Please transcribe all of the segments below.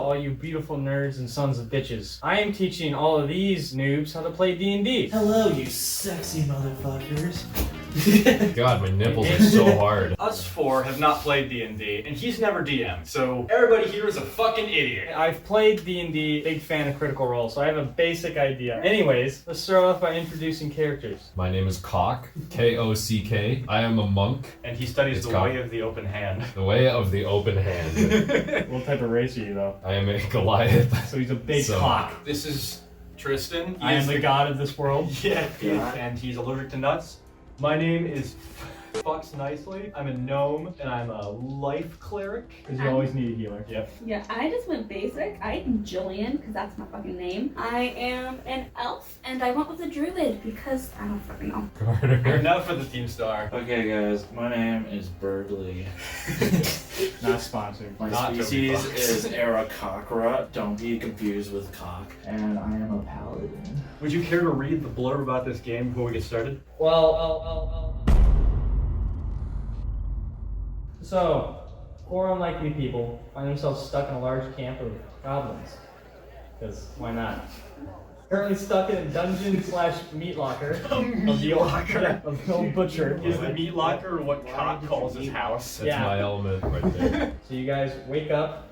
all you beautiful nerds and sons of bitches. I am teaching all of these noobs how to play D&D. Hello, you sexy motherfuckers. God, my nipples are so hard. Us four have not played D&D, and he's never DM'd, so everybody here is a fucking idiot. I've played D&D, big fan of Critical Role, so I have a basic idea. Anyways, let's start off by introducing characters. My name is Cock, K-O-C-K. I am a monk. And he studies It's the cock. way of the open hand. The way of the open hand. What type of race are you, though? I am a Goliath. So he's a big So- cock. This is Tristan. He I am is the god of this world. Yeah, and he's allergic to nuts. My name is Fucks Nicely. I'm a gnome, and I'm a life cleric. Because you always need a healer. Yep. Yeah, I just went basic. I am Jillian, because that's my fucking name. I am an elf, and I went with a druid, because I don't fucking know. Carter. Now for the theme star. Okay, guys, my name is Birdley. Not sponsored. My Not species Toby is Aarakocra. Don't be confused with cock. And I am a paladin. Would you care to read the blurb about this game before we get started? So, four unlikely people find themselves stuck in a large camp of goblins. Because why not? Currently stuck in a dungeon / meat locker. Meat locker. Of the old butcher. Is the meat locker what Cock calls his house? That's Yeah. my element right there. So you guys wake up,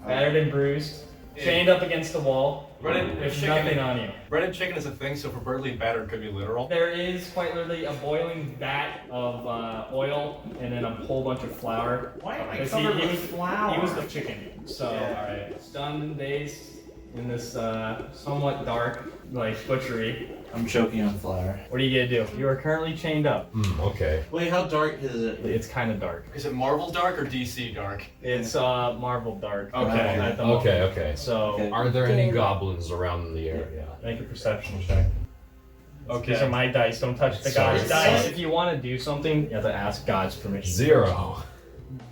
battered and bruised, chained up against the wall, Breaded with chicken. nothing on you. Breaded chicken is a thing, so for Birdley, battered could be literal. There is quite literally a boiling vat of oil and then a whole bunch of flour. Why am I Because covered he with flour? He was the chicken. So, alright. Stunned days in this somewhat dark, butchery. I'm choking on flour. What are you gonna do? You are currently chained up. Okay. Wait, how dark is it? It's kind of dark. Is it Marvel dark or DC dark? It's Marvel dark. Okay. At the moment. Okay. So, Okay. Are there any goblins around the area? make a perception check. Okay. These are my dice. Don't touch the Sorry, god's dice. sorry. If you want to do something, you have to ask God's permission. 0.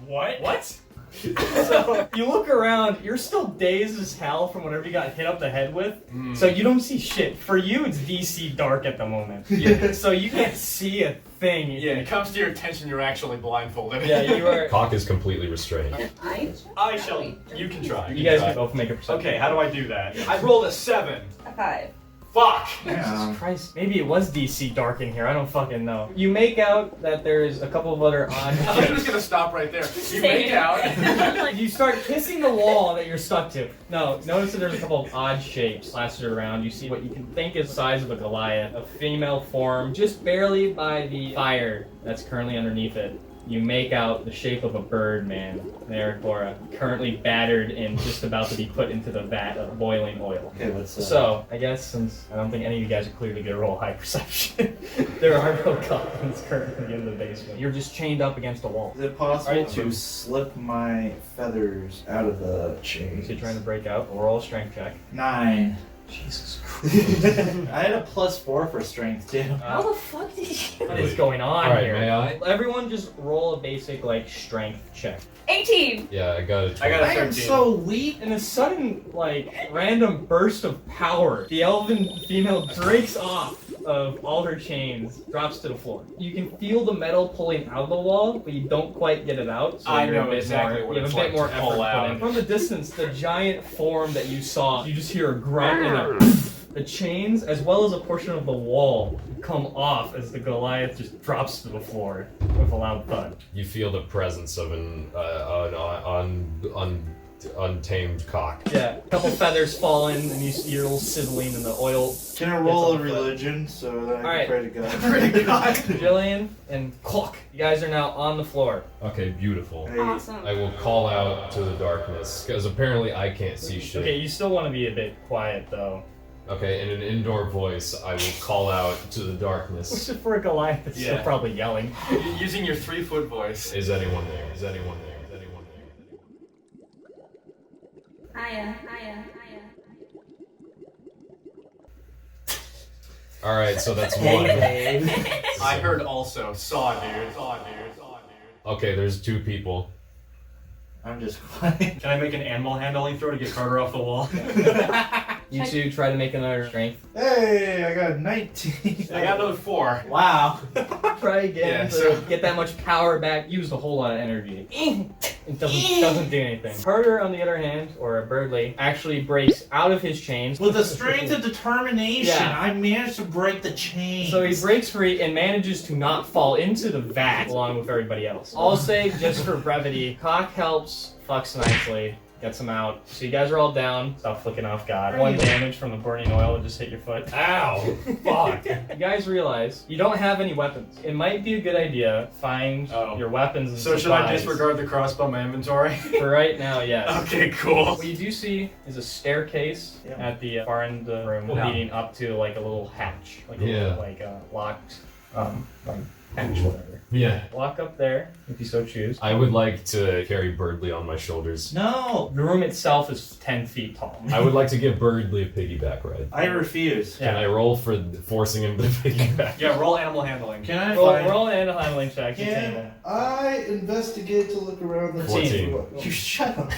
What? So you look around, you're still dazed as hell from whatever you got hit up the head with. So you don't see shit. For you, it's DC dark at the moment. Yeah. So you can't see a thing. Yeah, it comes to your attention, you're actually blindfolded. Yeah, you are. Cock is completely restrained. I shall. You can try. You guys can both make a perception. Okay, how do I do that? I rolled a 7. A 5. Fuck! Jesus Christ. Maybe it was DC dark in here. I don't fucking know. You make out that there's a couple of other odd I'm just gonna stop right there. You make out. You start kissing the wall that you're stuck to. No, notice that there's a couple of odd shapes plastered around. You see what you can think is the size of a Goliath, a female form, just barely by the fire that's currently underneath it. You make out the shape of a bird man, there, Cora, currently battered and just about to be put into the vat of boiling oil. Okay, what's that? So, I guess since I don't think any of you guys are clearly going to roll high perception, there are no goblins currently in the basement. You're just chained up against a wall. Is it possible Alright, to slip my feathers out of the chain? So you're trying to break out. Roll a strength check. 9. Jesus I had a +4 for strength too. How the fuck did you? What is going on Alright, here? may I? Everyone just roll a basic, strength check. 18! Yeah, I got it. I got a I am 13. so weak. In a sudden, random burst of power, the elven female breaks off of all her chains, drops to the floor. You can feel the metal pulling out of the wall, but you don't quite get it out. So I you're know a bit exactly more, what you have it's a bit like more to effort pull put out. in. From the distance, the giant form that you saw, you just hear a grunt and the chains, as well as a portion of the wall, come off as the Goliath just drops to the floor with a loud thud. You feel the presence of an untamed cock. Yeah, a couple feathers fall in, and you see your little sizzling and the oil. Can I roll a It's on the foot. religion so that I can Alright. pray to God? Pray to God. Jillian and Clock, you guys are now on the floor. Okay, beautiful. Hey, Awesome. I will call out to the darkness, because apparently I can't see shit. Okay, you still want to be a bit quiet though. Okay, in an indoor voice, I will call out to the darkness. Except for a Goliath, it's still Yeah. probably yelling. Using your 3-foot voice. Is anyone there? Is anyone there? Is anyone there? Hiya. Alright, so that's one. I heard also. Saw, dude. Okay, there's 2 people. I'm just quiet. Can I make an animal handling throw to get Carter off the wall? You two try to make another strength. Hey, I got 19. I got another 4. Wow. Try again Yeah, to so- get that much power back. Used a whole lot of energy. It doesn't do anything. Carter, on the other hand, or Birdley, actually breaks out of his chains. With the strength of determination, Yeah. I managed to break the chains. So he breaks free and manages to not fall into the vat along with everybody else. I'll say, just for brevity, Cock helps, fucks nicely, gets him out. So you guys are all down. Stop flicking off God. 1 damage from the burning oil that just hit your foot. Ow! Fuck! You guys realize you don't have any weapons. It might be a good idea find your weapons and So should I supplies. disregard the crossbow in my inventory? For right now, yes. Okay, cool. What you do see is a staircase at the far end of the room Yeah. leading up to like a little hatch, like a Yeah. little, like locked, like hatch, whatever. Yeah. Walk up there if you so choose. I would like to carry Birdley on my shoulders. No, The room itself is 10 feet tall. I would like to give Birdley a piggyback ride. I refuse. Can I roll for forcing him to piggyback? Yeah, roll animal handling. Can I Roll, find... roll an animal handling check. It's Can animal. I investigate to look around the 14. You shut up.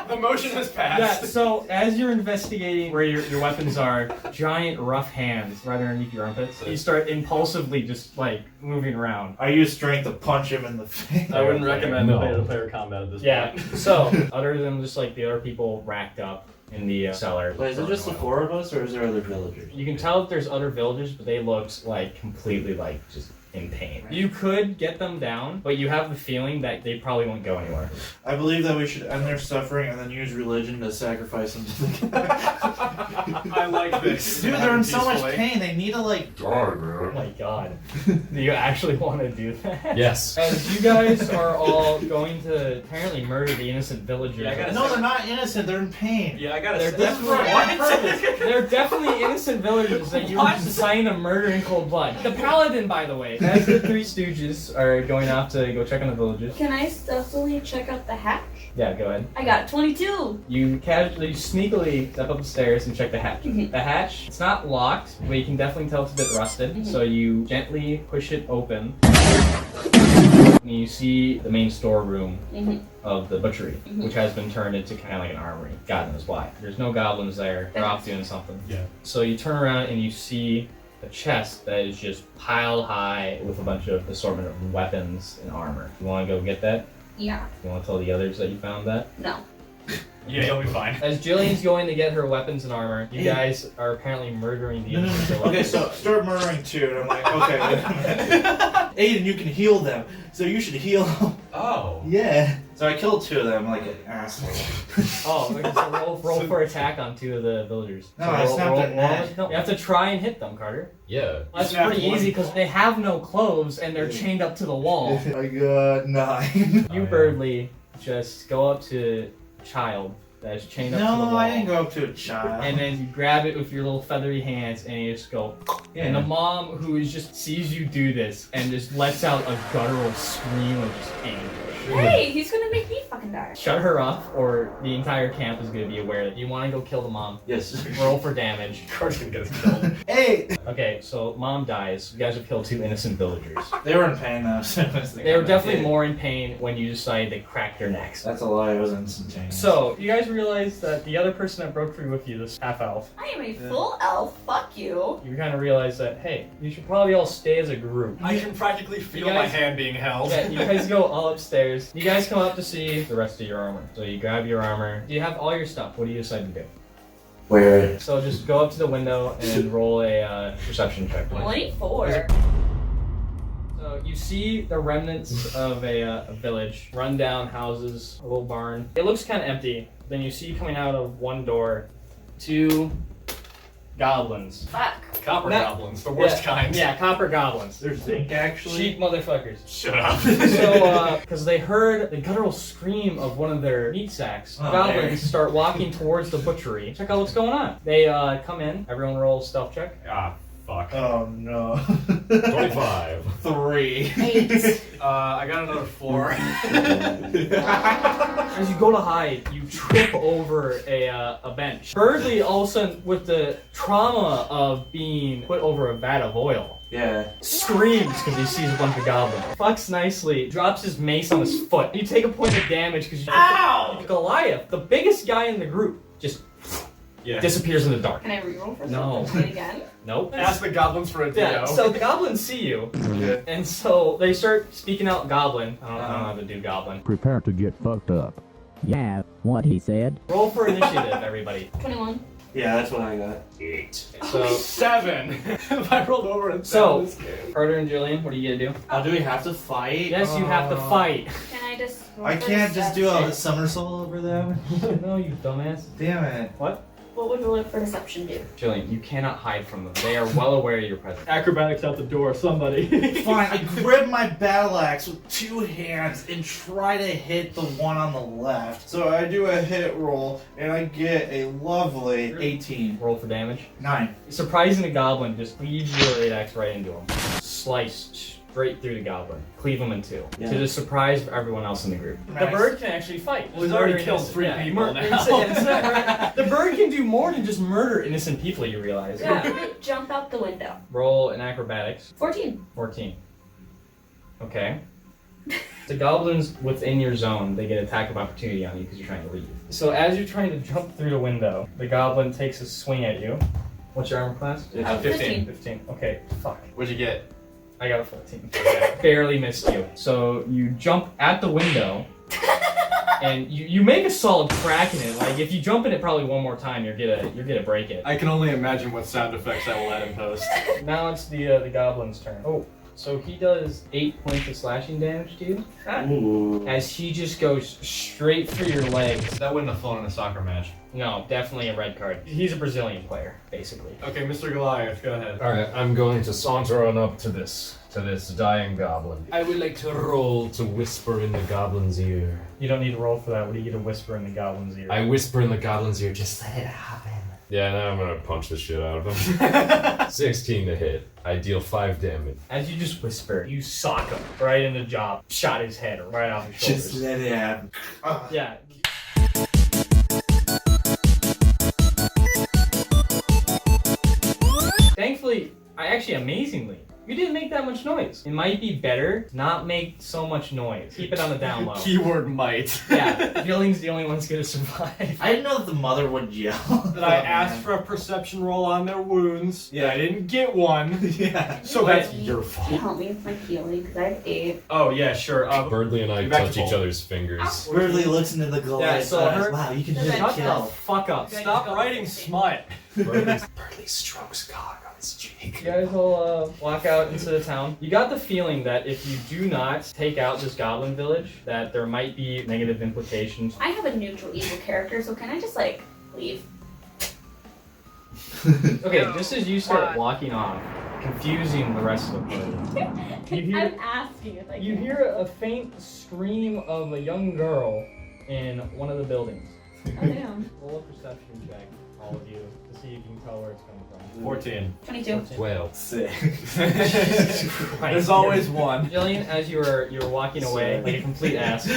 The motion has passed. Yeah, so as you're investigating where your weapons are, giant rough hands right underneath your armpits, you start impulsively just like moving around. I use strength to punch him in the face. I wouldn't recommend No. player-to-player combat at this Yeah, point. so other than just like the other people racked up in the cellar. Wait, is it just the 4 of us, or is there other villagers? You can tell that there's other villagers, but they looked like completely like just in pain. You could get them down, but you have the feeling that they probably won't go anywhere. I believe that we should end their suffering and then use religion to sacrifice them to the I like this. Dude, they're in so much Peacefully. pain, they need to like... Oh my god. Do you actually want to do that? Yes. As you guys are all going to apparently murder the innocent villagers. Yeah, I gotta No, they're not innocent, they're in pain. Yeah, I gotta They're say. definitely They're definitely innocent villagers that you were just deciding to murder in cold blood. The paladin, by the way. As the 3 stooges are going off to go check on the villagers. Can I stealthily check out the hatch? Yeah, go ahead. I got 22. You casually, sneakily step up the stairs and check the hatch. Mhm. The hatch, it's not locked, but you can definitely tell it's a bit rusted. So you gently push it open. And you see the main storeroom Mhm. of the butchery, Mhm. which has been turned into kind of like an armory. God knows why. There's no goblins there. They're off doing something. Yeah. So you turn around and you see a chest that is just piled high with a bunch of assortment of weapons and armor. You want to go get that? Yeah. You want to tell the others that you found that? No. Yeah, you'll be fine. As Jillian's going to get her weapons and armor, you guys are apparently murdering the innocent villagers. Okay, so start murdering 2, and I'm like, okay, wait a minute. Aiden, you can heal them, so you should heal them. Oh. Yeah. So I killed 2 of them like an asshole. Oh, okay, so roll for attack on 2 of the villagers. No, So I snapped their neck. No, you have to try and hit them, Carter. Yeah. That's snapped pretty one. easy because they have no clothes and they're chained up to the wall. I got 9. You, Birdley, just go up to Child that is chained up to the No, wall. I didn't go up to a child. And then you grab it with your little feathery hands and you just go. And the mom who is just sees you do this and just lets out a guttural scream of just anger. Hey, he's gonna make me fucking die. Shut her up, or the entire camp is going to be aware that you want to go kill the mom. Yes. Roll for damage. Carter's gonna get us killed. Hey! Okay, so mom dies. You guys have killed 2 innocent villagers. They were in pain though. So it was They were definitely more in pain when you decided to crack their necks. That's a lie, it was instantaneous. So, you guys realize that the other person that broke free with you, this half elf, I am a full elf. Fuck you. you kind of realize that, hey, you should probably all stay as a group. I can practically feel You my guys- hand being held. Yeah, you guys go all upstairs. You guys come up to see the rest of your armor. So you grab your armor. You have all your stuff. What do you decide to do? Where? So just go up to the window and roll a perception check. 24. So you see the remnants of a village, rundown houses, a little barn. It looks kind of empty. Then you see coming out of one door 2 goblins. Fuck. Copper That- goblins, the worst kind. Yeah, copper goblins. There's Vinc actually. Cheap motherfuckers. Shut up. So, because they heard the guttural scream of one of their meat sacks, Oh, goblins man. start walking towards the butchery. Check out what's going on. They come in. Everyone roll stealth check. Ah, fuck. Oh no. 25. 3. 8. I got another 4. As you go to hide, you trip over a bench. Birdley, all of a sudden, with the trauma of being put over a vat of oil, Yeah. screams because he sees a bunch of goblins. Fucks nicely, drops his mace on his foot. You take a point of damage because you... Ow! Goliath, the biggest guy in the group, just Yeah. disappears in the dark. Can I reroll for No. something again? Nope. Ask the goblins for a Yeah, Dio. so the goblins see you, Okay. and so they start speaking out Goblin. I don't know how to do Goblin. Prepare to get fucked up. Yeah, what he said. Roll for initiative, everybody. 21. Yeah, that's what I got. 8. So, 7. If I rolled over and So- this game. Carter and Jillian, what are you gonna do? Do we have to fight? Yes, you have to fight. Can I just roll I for can't just do a deception? somersault over them. No, you dumbass. Damn it. What would roll for deception do? Jillian, you cannot hide from them. They are well aware of your presence. Acrobatics out the door, somebody. Fine, I grab my battle axe with 2 hands and try to hit the one on the left. So I do a hit roll and I get a lovely 18. Roll for damage. 9. Surprising the goblin, just cleaves your 8-axe right into him. Slice straight through the goblin. Cleave him in 2. Yeah. To the surprise of everyone else in the group. The Nice. bird can actually fight. Well, he's already Murder killed innocent- 3 yeah, people now. The bird can do more than just murder innocent people, you realize. Can I jump out the window? Roll in acrobatics. 14. 14. Okay. The goblins within your zone, they get attack of opportunity on you because you're trying to leave. So as you're trying to jump through the window, the goblin takes a swing at you. What's your armor class? 15. 15. Okay, fuck. What'd you get? I got a 14. Barely missed you. So you jump at the window, and you make a solid crack in it. Like if you jump in it probably one more time, you're gonna break it. I can only imagine what sound effects I will add in post. Now it's the goblin's turn. Oh, so he does 8 points of slashing damage to you Ooh. as he just goes straight through your legs. That wouldn't have flown in a soccer match. No, definitely a red card. He's a Brazilian player, basically. Okay, Mr. Goliath, go ahead. Alright, I'm going to saunter on up to this dying goblin. I would like to roll to whisper in the goblin's ear. You don't need to roll for that. What do you get to whisper in the goblin's ear? I whisper in the goblin's ear, just let it happen. Yeah, now I'm gonna punch the shit out of him. 16 to hit. I deal 5 damage. As you just whisper, you sock him right in the jaw. Shot his head right off his shoulders. Just let it happen. Yeah. Thankfully, amazingly, you didn't make that much noise. It might be better to not make so much noise. Keep it on the down low. Keyword might. Yeah, Billing's the only one's gonna survive. I didn't know that the mother would yell. That I asked for a perception roll on their wounds. Yeah. I didn't get one. Yeah. So that's your Can you fault. help me with my healing? Because I have 8. Oh, yeah, sure. Birdly and I Get back to touch each full. other's fingers. Weirdly looks into the Goliath's so eyes. her- Wow, you can Does hit that a Shut the kill. fuck up. Stop writing smut. Birdly strokes cock on his cheek. You guys will walk out into the town. You got the feeling that if you do not take out this goblin village, that there might be negative implications. I have a neutral evil character, so can I just, like, leave? Okay, just as you start walking off, confusing the rest of the party, you hear I'm asking if I can. you hear a faint scream of a young girl in one of the buildings. Oh, damn. Roll a perception check, all of you, to see if you can tell where it's coming from. 14. 22. 12. Sick. There's always one. Jillian, as you were walking away like a complete ass,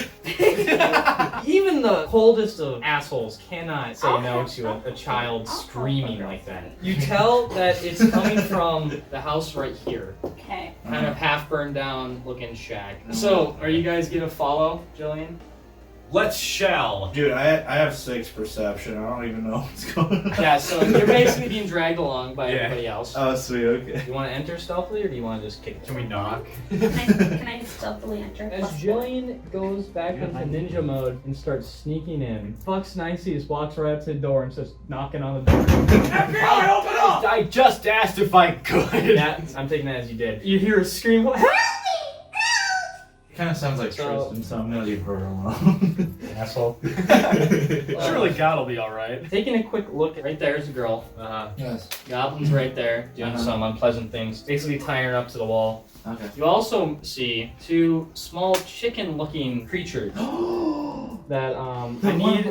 even the coldest of assholes cannot say no to a child screaming like that. You tell that it's coming from the house right here, Okay. kind of half burned down looking shack. So, are you guys gonna follow Jillian? Let's shall. Dude, I have 6 perception. I don't even know what's going on. Yeah, so you're basically being dragged along by Yeah. everybody else. Oh, sweet. Okay. You want to enter stealthily, or do you want to just kick it? Can we knock? Can I stealthily enter? As Plus Jillian goes back into ninja mode and starts sneaking in, Fox Niceies walks right up to the door and starts knocking on the door. FBI, open up! I just asked if I could. Yeah, I'm taking that as you did. You hear a scream, "Help!" It kind of sounds like So- Tristan, so I'm gonna leave her alone. Asshole. Surely God will be alright. Taking a quick look, right there's a girl. Yes. Goblin's right there, doing some unpleasant things, basically tying her up to the wall. Okay. You also see 2 small chicken-looking creatures that I need.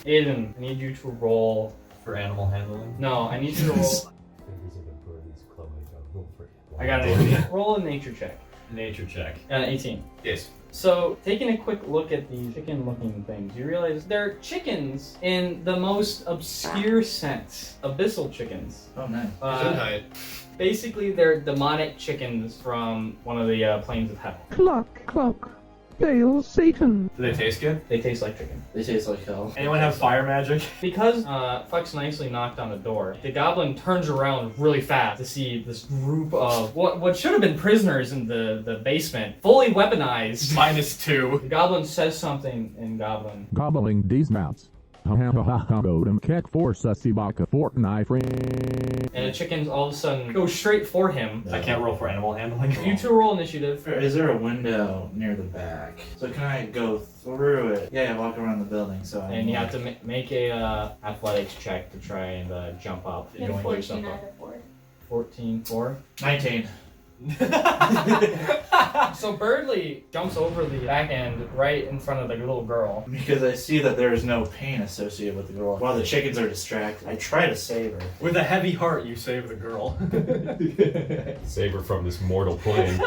Aiden, I need you to roll. For animal handling? No, I need you to roll. Fingers of the birdie's clawing down over. I got an 18. Roll a nature check. Nature check. 18. Yes. So, taking a quick look at these chicken-looking things, you realize they're chickens in the most obscure sense. Abyssal chickens. Oh, nice. Gesundheit. Basically, they're demonic chickens from one of the planes of hell. Cluck, cluck. Hail Satan. Do they taste good? They taste like chicken. They taste like hell. Anyone have fire magic? Because Fucks nicely knocked on the door, the goblin turns around really fast to see this group of what should have been prisoners in the basement, fully weaponized. -2. The goblin says something in Goblin. Gobbling these nuts. Ha ha ha ha go to kek for sussy baka fortnight friend. And the chickens all of a sudden go straight for him. I can't roll for animal handling. You two roll initiative. Is there a window near the back? So can I go through it? Yeah, walk around the building. So And you have to make a athletics check to try and jump up. You have 14 out of 4. 14, 4. 19. So Birdly jumps over the back end right in front of the little girl. Because I see that there is no pain associated with the girl. While the chickens are distracted, I try to save her. With a heavy heart, you save the girl. Save her from this mortal plane.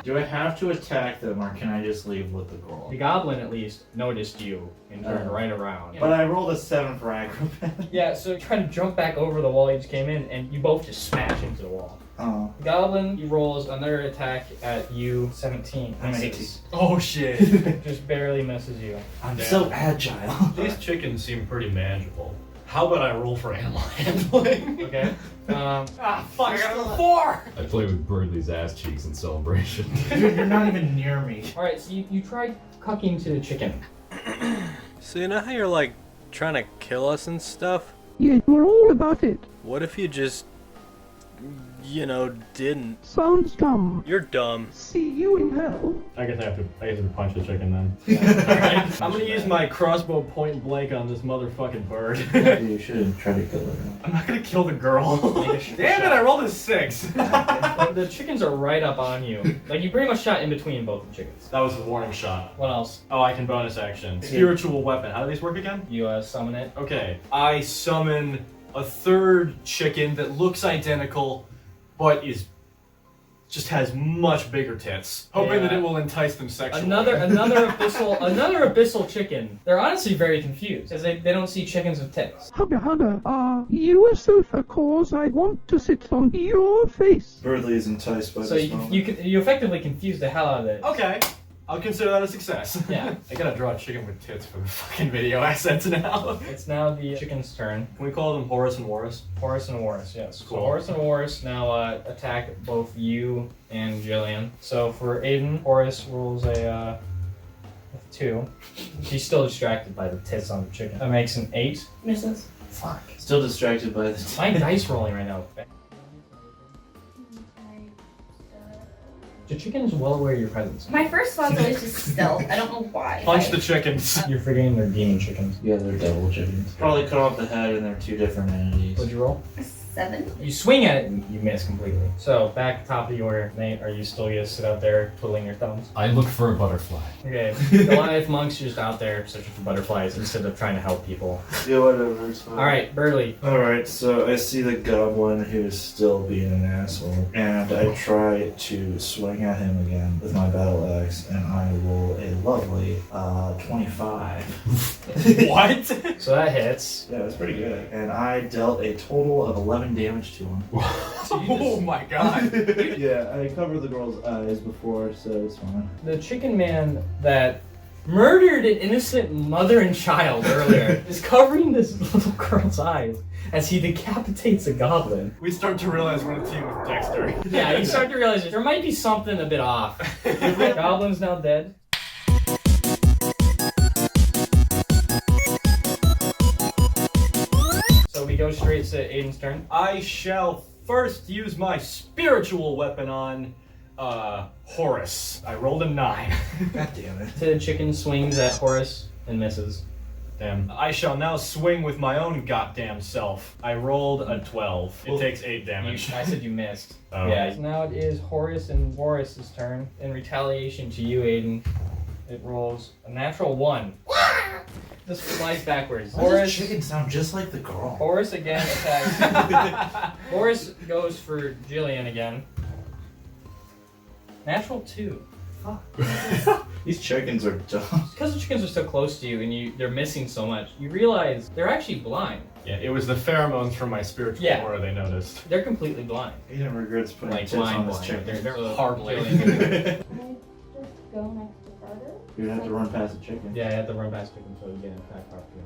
Do I have to attack them, or can I just leave with the girl? The goblin at least noticed you and turned right around. But I rolled a 7 for acrobat. Yeah, so try to jump back over the wall you just came in, and you both just smash into the wall. Oh. The goblin, he rolls another attack at you, 17. I'm Misses. Oh shit. Just barely misses you. I'm so agile. These chickens seem pretty manageable. How about I roll for animal handling? Okay. Fuck, I got a 4! I play with Birdley's ass cheeks in celebration. Dude, you're not even near me. Alright, so you tried cucking to the chicken. So you know how you're like trying to kill us and stuff? Yeah, we're all about it. What if you just, you know, didn't? Sounds dumb. You're dumb. See you in hell. I guess I have to punch the chicken then. Alright, I'm gonna use my crossbow point blank on this motherfucking bird. You should try to kill her. I'm not gonna kill the girl. Damn it, I rolled a 6. The chickens are right up on you. Like, you pretty much shot in between both the chickens. That was the warning shot. What else? Oh, I can bonus action. Spiritual weapon. How do these work again? You summon it. Okay. I summon a third chicken that looks identical, but just has much bigger tits. Hoping that it will entice them sexually. Another abyssal chicken. They're honestly very confused because they don't see chickens with tits. Hugga hugga. You a sofa cause I want to sit on your face. Birdley is enticed by So this moment. you effectively confuse the hell out of it. Okay. I'll consider that a success. Yeah. I gotta draw a chicken with tits for the fucking video assets now. It's now the chicken's turn. Can we call them Horus and Warus? Horus and Warus, yes. Cool. So Horus and Warus now attack both you and Jillian. So for Aiden, Horus rolls a 2. She's still distracted by the tits on the chicken. That makes an 8. Misses. Fuck. Still distracted by the My dice rolling right now. The chicken's well aware of your presence. My first thought's always just stealth. I don't know why. Punch the chickens. You're forgetting they're demon chickens. Yeah, they're devil chickens. Probably cut off the head and they're 2 different entities. What'd you roll? 7. You swing at it and you miss completely. So back top of your Nate, are you still gonna sit out there twiddling your thumbs? I look for a butterfly. Okay. Goliath monk's just out there searching for butterflies instead of trying to help people. Yeah, whatever, it's fine. Alright, Burley. Alright, so I see the goblin who's still being an asshole, and I try to swing at him again with my battle axe, and I roll a lovely 25. What? So that hits. Yeah, it's pretty good. And I dealt a total of 11 damage to him. Oh my god. Yeah, I covered the girl's eyes before, so it's fine. The chicken man that murdered an innocent mother and child earlier is covering this little girl's eyes as he decapitates a goblin. We start to realize we're in a team with Dexter. Yeah, you start to realize there might be something a bit off. The goblin's now dead. So we go straight to Aiden's turn. I shall first use my spiritual weapon on Horus. I rolled a 9. God damn it. The chicken swings at Horus and misses. Damn. I shall now swing with my own goddamn self. I rolled a 12. It takes 8 damage. I said you missed. Oh. Yeah. Now it is Horus and Warus's turn. In retaliation to you, Aiden, it rolls a natural 1. This flies backwards. Why does chicken sound just like the girl? Horus again attacks. Horus goes for Jillian again. Natural 2. Fuck. These chickens are dumb. Because the chickens are so close to you and they're missing so much, you realize they're actually blind. Yeah, it was the pheromones from my spiritual aura they noticed. They're completely blind. Aiden regrets putting Like tits blind on this blind. chicken. They're Hardly. Jillian. Can I just go next to Carter? You'd have to run past the chicken. Yeah, I have to run past chicken so you get an attack property.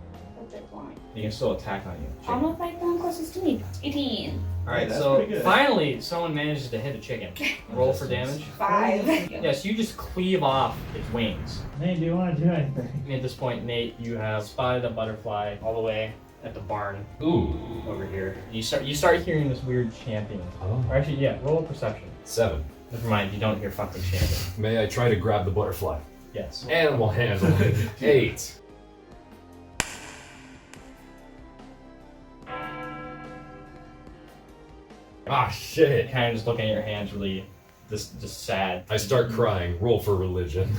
He can still attack on you. I'm gonna fight the one closest to me. 18. Alright, That's so pretty good. finally someone manages to hit a chicken. Roll for damage. 5. Yes, you just cleave off its wings. Nate, do you want to do anything? And at this point, Nate, you have spotted a butterfly all the way at the barn Ooh. over here. You start hearing this weird chanting. Oh. Or actually, yeah, roll a perception. 7. Never mind, you don't hear fucking chanting. May I try to grab the butterfly? Yes. Animal handling. 8. Ah, shit. Kind of just looking at your hands, really, just sad. I start crying. Roll for religion.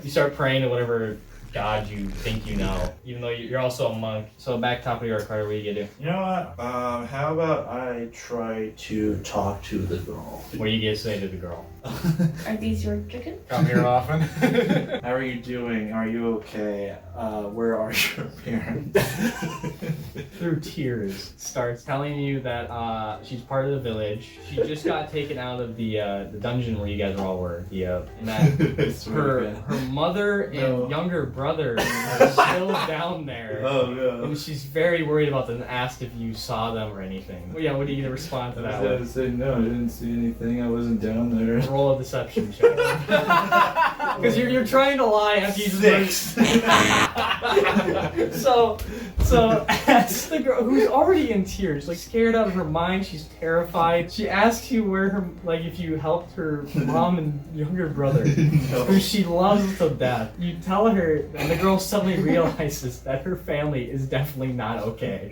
You start praying to whatever god you think you know, even though you're also a monk. So back top of your card, what are you gonna do? You know what? How about I try to talk to the girl? What do you guys say to the girl? Are these your chicken? Come here often. How are you doing? Are you okay? Where are your parents? Through tears, starts telling you that she's part of the village. She just got taken out of the dungeon where you guys all were. And that her mother and younger brother are still down there. Oh no. And she's very worried about them and asked if you saw them or anything. Well, yeah, what do you respond to that I one? said no, I didn't see anything. I wasn't down there. Roll a deception check. Because you're trying to lie after you just 6. So as the girl who's already in tears, like scared out of her mind, she's terrified. She asks you where her, like if you helped her mom and younger brother, who she loves to death. You tell her, and the girl suddenly realizes that her family is definitely not okay.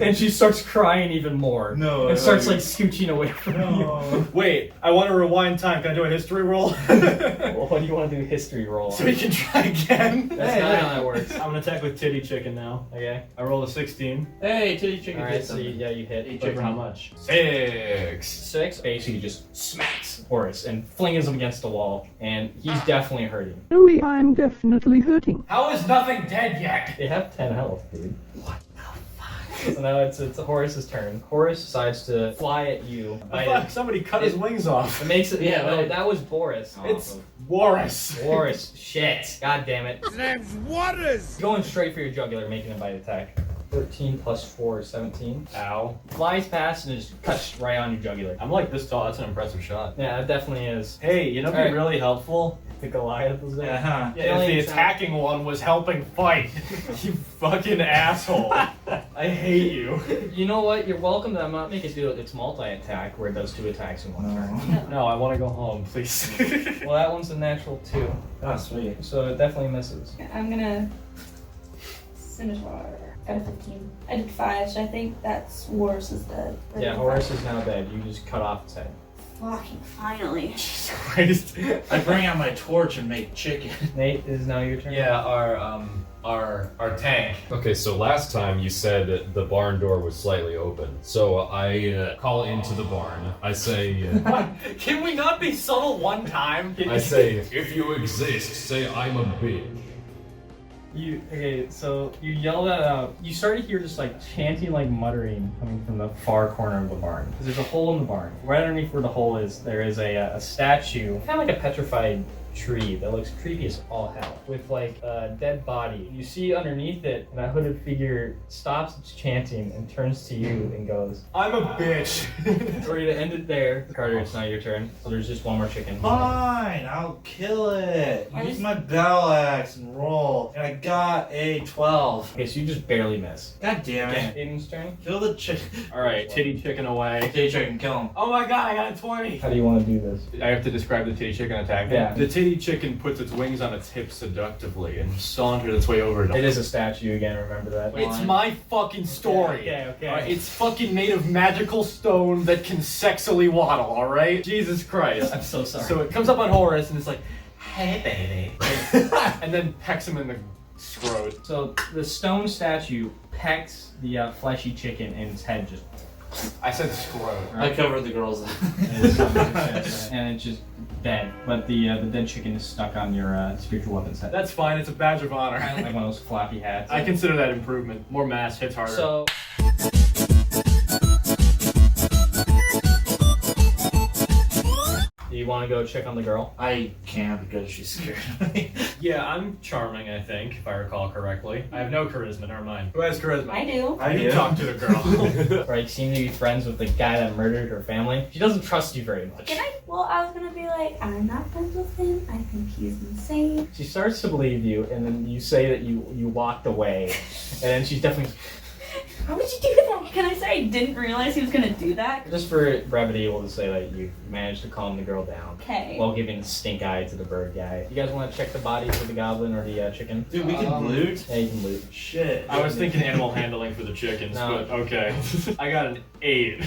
And she starts crying even more. No, and starts like scooching away from you. Wait, I want to rewind time. Can I do a history roll? Well, what do you want to do? History roll. So we can try again. That's not how that works. I'm gonna attack with titty chicken now. Okay. I rolled a 16. Hey, titty chicken. Alright, so you hit. Titty But chicken. for how much? 6. 6. Basically just smacks Horace and flings him against the wall. And he's definitely hurting. Louis, I'm definitely hurting. How is nothing dead yet? They have 10 health, dude. What the fuck? So now it's Horace's turn. Horace decides to fly at you. Fuck, somebody cut his wings off. It makes it. Yeah, no, right. that was Boris. It's Boris. Boris. Shit. God damn it. His name's Waters! Going straight for your jugular, making a bite attack. 13 plus 4 is 17. Ow. Flies past and just cuts right on your jugular. I'm like this tall. That's an impressive shot. Yeah, it definitely is. Hey, you know what'd be really helpful? The Goliath was there. Uh-huh. Yeah, if the attacking one was helping fight. You fucking asshole. I hate you. You know what? You're welcome to not make it do its multi-attack where it does 2 attacks in one turn. No, I want to go home, please. Well, that one's a natural 2, Oh, sweet. so it definitely misses. I'm gonna Scimitar. Got a 15. I did 5, so I think that's Horace is dead. Yeah, Horace is now dead. You just cut off its head. Fucking finally. Jesus Christ. I bring out my torch and make chicken. Nate, it is now your turn. Yeah, our tank. Okay, so last time you said that the barn door was slightly open. So I call into the barn. I say, Can we not be subtle one time? I say, if you exist, say I'm a bitch. So you yell that out. You start to hear just like chanting, like muttering coming from the far corner of the barn. Because there's a hole in the barn. Right underneath where the hole is, there is a statue, kind of like a petrified tree that looks creepy as all hell, with like a dead body. You see underneath it, that hooded figure stops its chanting and turns to you and goes, I'm a bitch. "We're gonna end it there." Carter, it's now your turn. So there's just one more chicken. Fine, I'll kill it. Use my battle axe and roll. And I got a 12. Okay, so you just barely miss. God damn it. Aiden's turn. Kill the chicken. Alright, titty chicken away. Titty chicken, kill him. Oh my god, I got a 20. How do you want to do this? I have to describe the titty chicken attack. Yeah. The titty chicken puts its wings on its hips seductively and saunters its way over to It is a statue again, remember that. It's my fucking story. Okay. Alright, it's fucking made of magical stone that can sexily waddle, alright? Jesus Christ. I'm so sorry. So it comes up on Horace and it's like, hey baby. And then pecks him in the scrot. So the stone statue pecks the fleshy chicken and its head just I said scrot. I covered the girls. and it's just dead. But the dead chicken is stuck on your spiritual weapons head. That's fine, it's a badge of honor. Like one of those floppy hats. I consider that improvement. More mass, hits harder. So you want to go check on the girl? I can't because she's scared of me. Yeah, I'm charming, I think, if I recall correctly. I have no charisma, never mind. Who has charisma? I do. You talk to the girl. Right, you seem to be friends with the guy that murdered her family. She doesn't trust you very much. Can I? Well, I was gonna be like, I'm not friends with him. I think he's insane. She starts to believe you, and then you say that you walked away, and then she's definitely... How would you do that? Can I say I didn't realize he was gonna do that? Just for brevity, we'll just say that you managed to calm the girl down. Okay. While giving the stink eye to the bird guy. You guys want to check the bodies of the goblin or the chicken? Dude, we can loot? Yeah, you can loot. Shit. I was thinking animal handling for the chickens, No. but okay. I got an 8.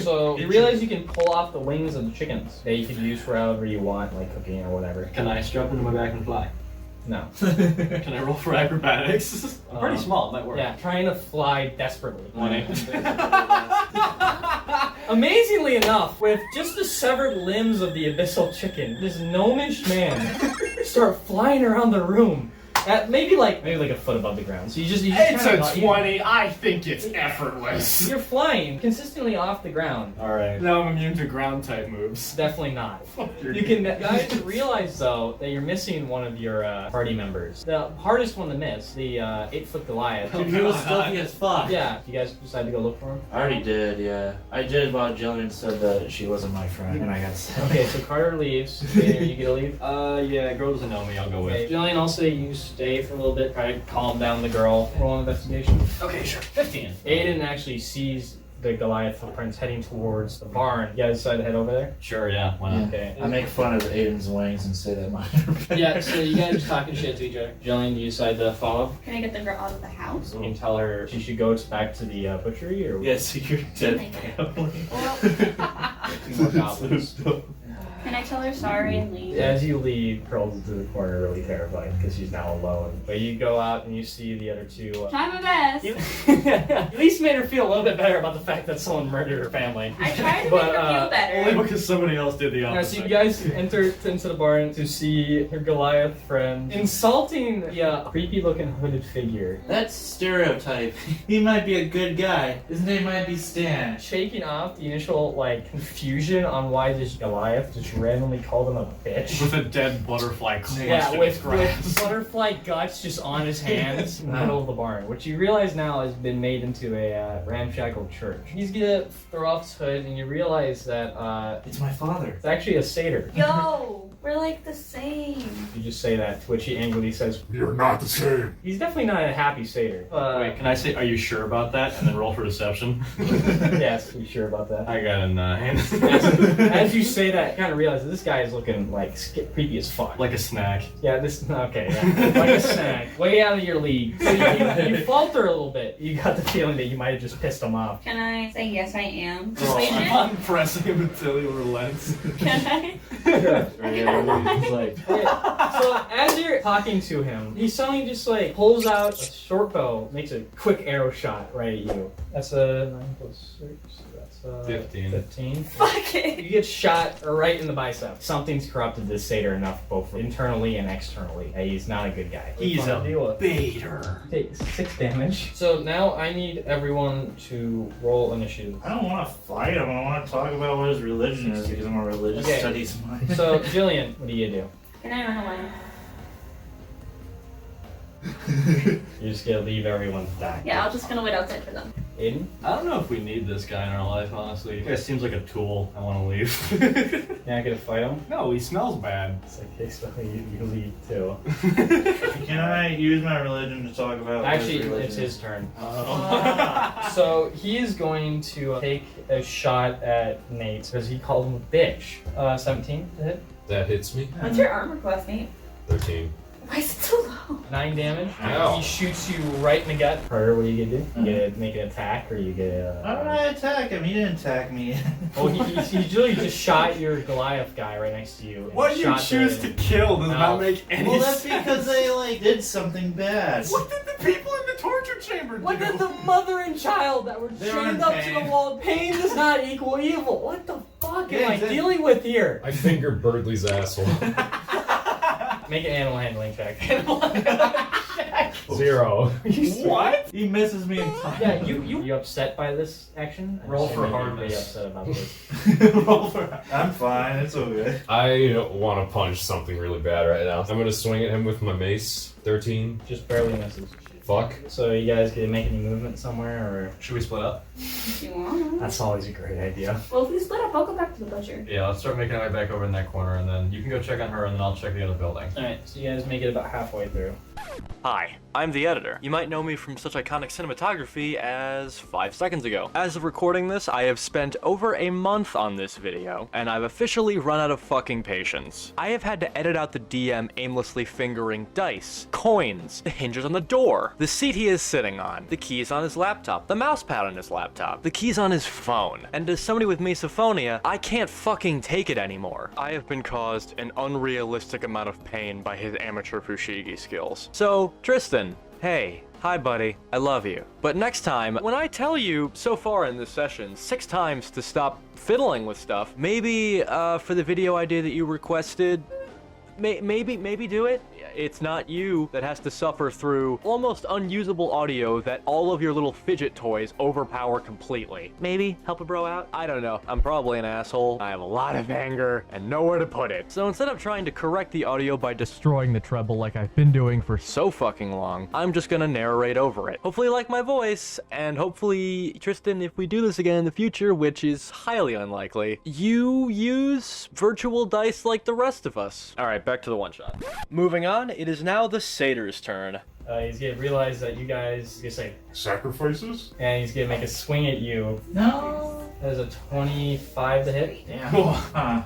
So you realize you can pull off the wings of the chickens that you could use for however you want, like cooking or whatever. Can I strap into my back and fly? No. Can I roll for acrobatics? I'm pretty small, it might work. Yeah, trying to fly desperately. 20. Amazingly enough, with just the severed limbs of the abyssal chicken, this gnomish man start flying around the room at maybe like a foot above the ground. So you just It's kinda a 20. I think it's effortless. You're flying consistently off the ground. Alright. Now I'm immune to ground type moves. Definitely not. You can guys realize though that you're missing one of your party members. The hardest one to miss, the 8-foot Goliath. Dude, he was stealthy as fuck. Yeah, you guys decide to go look for him? I already did, yeah. I did while Jillian said that she wasn't my friend, and I got sad. Okay, so Carter leaves. Vader, you get to leave? Yeah, girl doesn't know me, I'll go Okay, with. Jillian, I'll say you stay for a little bit, try to calm down the girl. Roll an investigation. Okay, sure. 15. Aiden actually sees the Goliath footprints heading towards the barn. You guys decide to head over there? Sure, yeah, why not? Okay. I make fun of Aiden's wings and say that mine are Yeah, so you guys are talking shit to each other. Jillian, do you decide to follow? Can I get the girl out of the house? You can tell her she should go back to the butchery or Yeah, so you're dead family. more goblins. Can I tell her sorry and leave? As you leave, Pearl's into the corner really terrified because she's now alone. But you go out and you see the other two. Try my best. You at least made her feel a little bit better about the fact that someone murdered her family. I tried to But, make her feel better. Only because somebody else did the Yeah, so opposite. you guys enter into the barn to see your Goliath friend insulting the creepy-looking hooded figure. That's stereotype. He might be a good guy. His name might be Stan. Shaking off the initial confusion on why this Goliath just randomly called him a bitch. With a dead butterfly clutched Yeah, in with its grasp. butterfly guts just on his hands in the middle of the barn, which you realize now has been made into a ramshackle church. He's gonna throw off his hood, and you realize that It's my father. it's actually a satyr. Yo, we're like the same. You just say that, to which he angrily says, You're not the same. he's definitely not a happy satyr. Wait, can I say, are you sure about that? And then roll for deception? Yes, you sure about that? I got a 9. As you say that, you kind of realize that this guy is looking creepy as fuck. Like a snack. Yeah, like a snack. Way out of your league. So you falter a little bit. You got the feeling that you might have just pissed him off. Can I say yes, I am? Keep Persuasion? on pressing him until he relents. Can I? Okay, so as you're talking to him, he suddenly just pulls out a short bow, makes a quick arrow shot right at you. That's a 9 plus 6. That's 15. 15. Fuck it. You get shot right in the bicep. Something's corrupted this satyr enough, both internally and externally. He's not a good guy. He's Fun to deal a with. baiter. Take 6 damage. So now I need everyone to roll initiative. I don't want to fight him. I want to talk about what his religion is because I'm a religious Okay. studies mind. So Jillian, what do you do? Can I run away? You're just gonna leave everyone to die. Yeah, I'm just gonna wait outside for them. Aiden? I don't know if we need this guy in our life, honestly. This guy seems like a tool. I want to leave. You're not gonna fight him? No, he smells bad. It's like, okay, so you leave too. Can I use my religion to talk about Actually, what his religion it's his turn. Oh. So he is going to take a shot at Nate because he called him a bitch. 17 to hit. That hits me. What's your armor class, Nate? 13. Why is it so low? 9 damage. Ow. He shoots you right in the gut. Carter, what are you gonna do? You gonna make an attack or you gonna... How did I attack him? He didn't attack me. Oh, he usually just shot your Goliath guy right next to you. What you Shot choose the- to kill does No. not make any Well, that's sense. because they did something bad. What did the people in the torture chamber do? What did the mother and child that were They were chained in up to pain. the wall? Pain does not equal evil. What the fuck Yeah, am I exactly. dealing with here? I finger Birdley's asshole. Make an animal handling check. back. 0. What? He misses me entirely. Yeah, you upset by this action? Roll for You're hardness. pretty upset about this. Roll for. I'm fine. It's okay. I want to punch something really bad right now. I'm gonna swing at him with my mace. 13. Just barely misses. Fuck. So you guys can make any movement somewhere, or Should we split up? If you want. that's always a great idea. Well, if we split up, I'll go back to the butcher. Yeah, let's start making our way back over in that corner, and then you can go check on her, and then I'll check the other building. All right, so you guys make it about halfway through. Hi, I'm the editor. You might know me from such iconic cinematography as 5 seconds ago. As of recording this, I have spent over a month on this video, and I've officially run out of fucking patience. I have had to edit out the DM aimlessly fingering dice, coins, the hinges on the door, the seat he is sitting on, the keys on his laptop, the mouse pad on his laptop, the keys on his phone. And as somebody with misophonia, I can't fucking take it anymore. I have been caused an unrealistic amount of pain by his amateur fushigi skills. So, Tristan, hey. Hi buddy, I love you. But next time, when I tell you so far in this session 6 times to stop fiddling with stuff, maybe for the video idea that you requested, maybe do it. It's not you that has to suffer through almost unusable audio that all of your little fidget toys overpower completely. Maybe help a bro out? I don't know. I'm probably an asshole. I have a lot of anger and nowhere to put it. So instead of trying to correct the audio by destroying the treble like I've been doing for so fucking long, I'm just gonna narrate over it. Hopefully you like my voice, and hopefully, Tristan, if we do this again in the future, which is highly unlikely, you use virtual dice like the rest of us. Alright, back to the one-shot. Moving on, it is now the satyr's turn. He's gonna realize that you guys just like, Sacrifices? and he's gonna make a swing at you. No. That is a 25 to hit. Damn.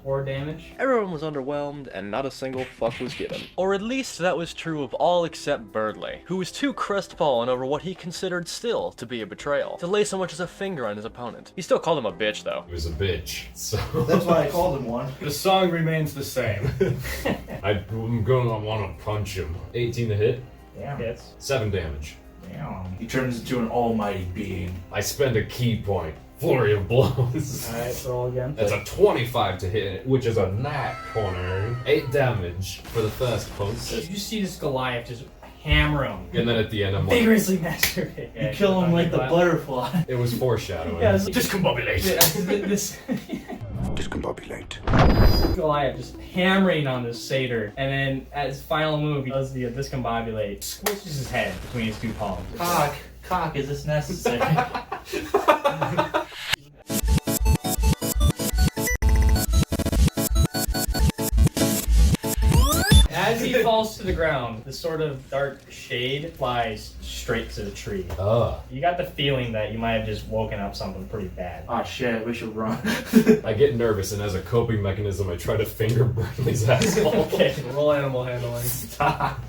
4 damage. Everyone was underwhelmed, and not a single fuck was given. Or at least that was true of all except Birdley, who was too crestfallen over what he considered still to be a betrayal, to lay so much as a finger on his opponent. He still called him a bitch, though. He was a bitch. So That's why I called him one. The song remains the same. I'm gonna want to punch him. 18 to hit. Damn. Hits. 7 damage. Damn. He turns into an almighty being. I spend a key point. Flurry of blows. Alright, roll again. That's a 25 to hit, which is a nat corner. 8 damage for the first punch. You see this Goliath just hammer him. And then at the end, I'm like, Vigorously masturbate. You kill him like the butterfly. it was foreshadowing. Yeah, it's- Discombobulate. this Discombobulate. Goliath just hammering on this satyr, and then as final move, he does the discombobulate, squishes his head between his 2 palms. Cock, is this necessary? As he falls to the ground, this sort of dark shade flies straight to the tree. You got the feeling that you might have just woken up something pretty bad. Oh shit, we should run. I get nervous, and as a coping mechanism, I try to finger Bradley's asshole. Okay, roll animal handling. Stop.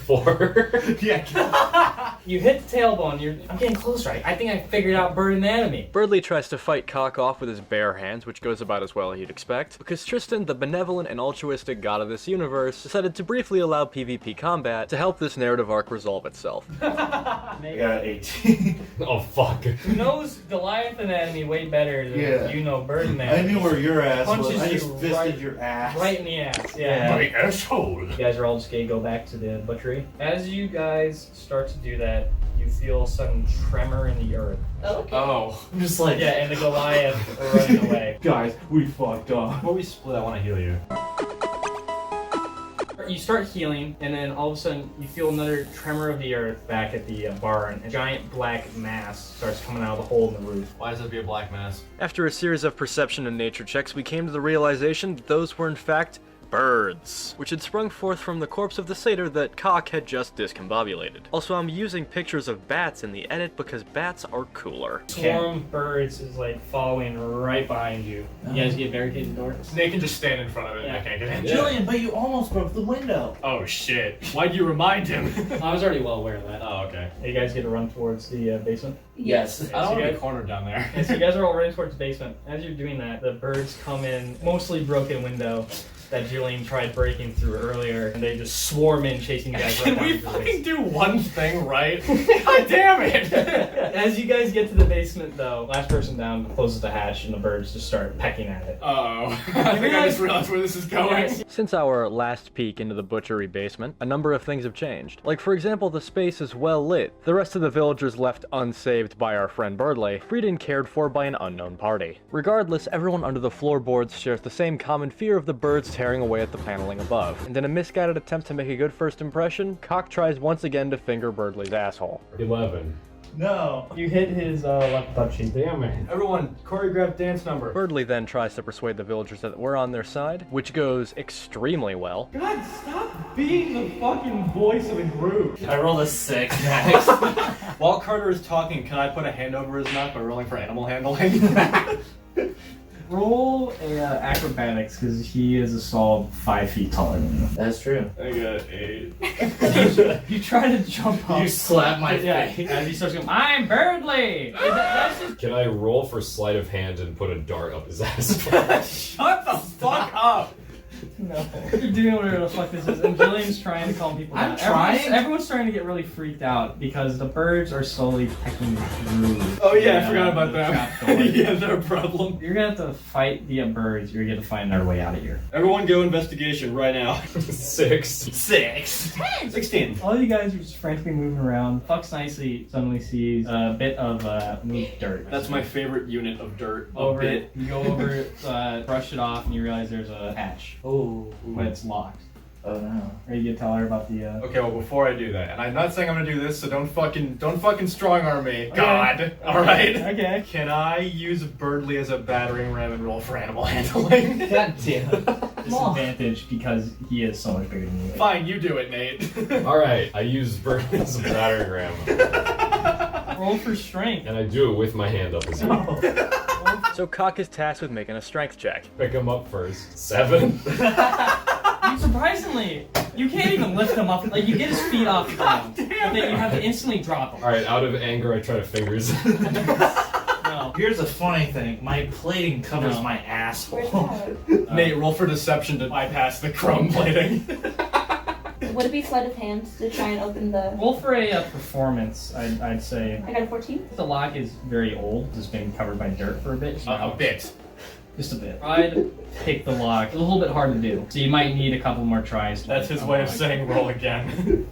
4. Yeah. You hit the tailbone. I'm getting close, right? I think I figured out bird anatomy. Birdley tries to fight Cock off with his bare hands, which goes about as well as you'd expect, because Tristan, the benevolent and altruistic god of this universe, decided to briefly allow PvP combat to help this narrative arc resolve itself. I got 18. Oh, fuck. Who knows Goliath anatomy way better than Yeah. you know bird I anatomy. knew where your ass was. Punches I just you fisted right- your ass. Right in the ass, yeah. My asshole. You guys are all just gonna go back to the butchery. As you guys start to do that, you feel a sudden tremor in the earth. Okay. Oh. I'm just like, Yeah, and the Goliath are running away. guys, we fucked up. Before we split, I want to heal you. You start healing, and then all of a sudden you feel another tremor of the earth back at the barn. A giant black mass starts coming out of the hole in the roof. Why does it be a black mass? After a series of perception and nature checks, we came to the realization that those were in fact birds, which had sprung forth from the corpse of the satyr that Cock had just discombobulated. Also, I'm using pictures of bats in the edit because bats are cooler. Swarm of birds is like following right behind you. You guys get barricaded door. They can just stand in front of it and Yeah. I can't get in. Jillian, but you almost broke the window. Oh shit. Why'd you remind him? I was already well aware of that. Oh, okay. You guys get to run towards the basement. Yes. I don't want to you be cornered down there. Yeah, so you guys are all running towards the basement. As you're doing that, the birds come in, mostly broken window. that Julian tried breaking through earlier, and they just swarm in, chasing you guys right Can we down to the fucking basement. do one thing right? God damn it! As you guys get to the basement, though, last person down closes the hatch, and the birds just start pecking at it. Uh-oh. I think I just realized where this is going. Since our last peek into the butchery basement, a number of things have changed. Like, for example, the space is well lit. The rest of the villagers left unsaved by our friend Birdley, freed and cared for by an unknown party. Regardless, everyone under the floorboards shares the same common fear of the birds tearing away at the paneling above. And in a misguided attempt to make a good first impression, Cock tries once again to finger Birdley's asshole. 11. No. You hit his left butt cheek. Damn it. Everyone, choreographed dance number. Birdley then tries to persuade the villagers that we're on their side, which goes extremely well. God, stop being the fucking voice of the group. I rolled a 6 next. While Carter is talking, can I put a hand over his mouth by rolling for animal handling? Roll a acrobatics, because he is a solid 5 feet taller than you. That's true. I got 8. You try to jump up. You slap my Yeah, face. as he starts going, I'm Birdley! That's just... Can I roll for sleight of hand and put a dart up his ass? Shut the fuck up! No. You're doing whatever the fuck this is, and Jillian's trying to calm people down. I'm trying. Everyone's starting to get really freaked out because the birds are slowly pecking through. Oh yeah, I the, forgot about the them. trapdoor. Yeah, they're a problem. You're gonna have to fight the birds. You're gonna find our way out of here. Everyone go investigation right now. 6. 6. 16. All you guys are just frantically moving around. Fucks Nicely suddenly sees a bit of moved dirt. That's my favorite unit of dirt. over A bit. it. You go over it, brush it off, and you realize there's a hatch, Oh. but it's locked. Oh no. Are you gonna tell her about the? Okay, well before I do that, and I'm not saying I'm gonna do this, so don't fucking strong arm me. God. Okay. Alright. Okay. Can I use Birdley as a battering ram and roll for animal handling? God damn. Disadvantage because he is so much bigger than you. Fine, you do it, Nate. Alright, I use Bird as a battering ram. Roll for strength. And I do it with my hand up his ear. So Cock is tasked with making a strength check. Pick him up first. 7. Surprisingly, you can't even lift him up. Like you get his feet off the ground, but then you have to instantly drop him. Alright, out of anger, I try to fingers. No. Here's the funny thing. My plating covers No. my Where's asshole. that? Nate, roll for deception to bypass the chrome plating. Would it be sleight of hand to try and open the... Roll for a performance. I'd say. I got a 14. The lock is very old. It's been covered by dirt for a bit. So A bit. Just a bit. Try to pick the lock. It's a little bit hard to do, so you might need a couple more tries. to That's his unlock way of it. saying roll again.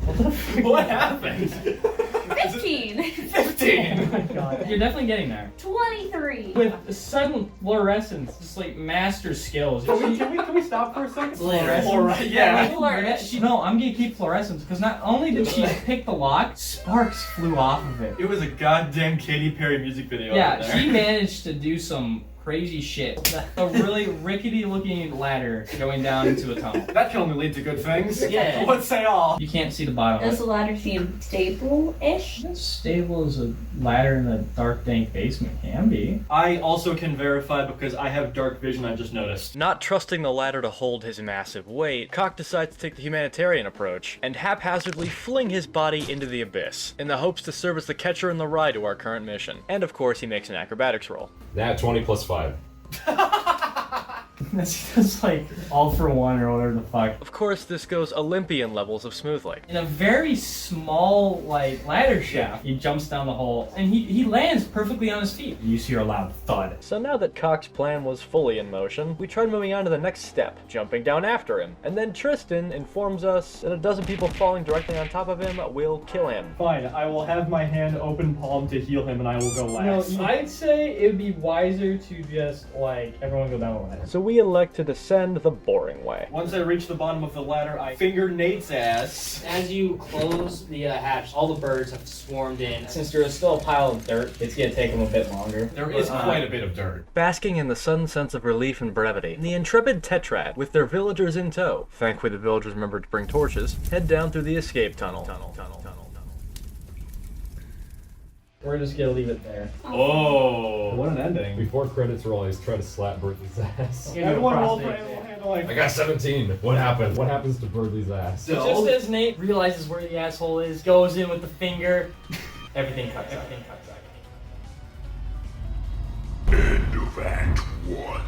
What the fuck? What happened? 15. 15! Oh my god. You're definitely getting there. 23. With sudden fluorescence, just like master skills. Can we stop for a second? Fluorescence. Alright, yeah. No, I'm gonna keep fluorescence because not only did she pick the lock, sparks flew off of it. It was a goddamn Katy Perry music video. Yeah, over there. she managed to do some crazy shit. A really rickety looking ladder going down into a tunnel. That can only lead to good things. Yeah. Let's say all. You can't see the bottom Does of the it. ladder seem stable-ish? As stable as a ladder in a dark, dank basement can be. I also can verify because I have dark vision, I just noticed. Not trusting the ladder to hold his massive weight, Cock decides to take the humanitarian approach and haphazardly fling his body into the abyss in the hopes to serve as the catcher in the rye to our current mission. And of course, he makes an acrobatics roll. That 20 plus 5. That's like all for one or whatever the fuck. Of course, this goes Olympian levels of smoothly. In a very small, like, ladder shaft, he jumps down the hole, and he lands perfectly on his feet. You hear a loud thud. So now that Cock's plan was fully in motion, we tried moving on to the next step, jumping down after him. And then Tristan informs us that a dozen people falling directly on top of him will kill him. Fine, I will have my hand open palm to heal him and I will go last. I'd say it would be wiser to just, like, everyone go down the ladder. So we elect to descend the boring way. Once I reach the bottom of the ladder, I finger Nate's ass. As you close the hatch, all the birds have swarmed in. Since there is still a pile of dirt, it's gonna take them a bit longer. There is quite a bit of dirt. Basking in the sudden sense of relief and brevity, the intrepid Tetrad, with their villagers in tow, thankfully the villagers remembered to bring torches, head down through the escape tunnel. We're just gonna leave it there. Oh, what an ending. Before credits roll, I always try to slap Birdley's ass. Everyone roll for animal handling. I got 17. What happened? What happens to Birdley's ass? So- Just as Nate realizes where the asshole is, goes in with the finger, everything cuts out. End of Act 1.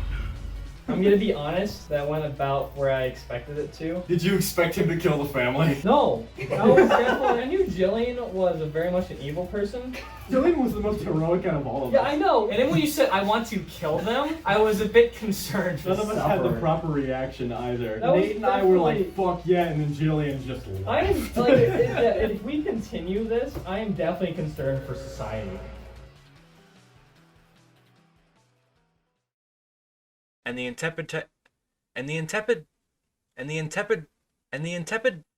I'm gonna be honest, that went about where I expected it to. Did you expect him to kill the family? No, I was definitely. I knew Jillian was very much an evil person. Jillian was the most heroic out of all of Yeah, us. I know. And then when you said I want to kill them, I was a bit concerned. For None of us had the Cellar. proper reaction either. That was Nate and I were like, definitely- fuck yeah, and then Jillian just left. I am like, if we continue this, I am definitely concerned for society. And the intepid,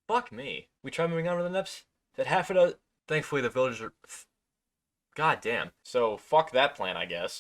fuck me. We try moving on with the next. That half a dozen. Thankfully, the villagers are. God damn. So fuck that plan, I guess.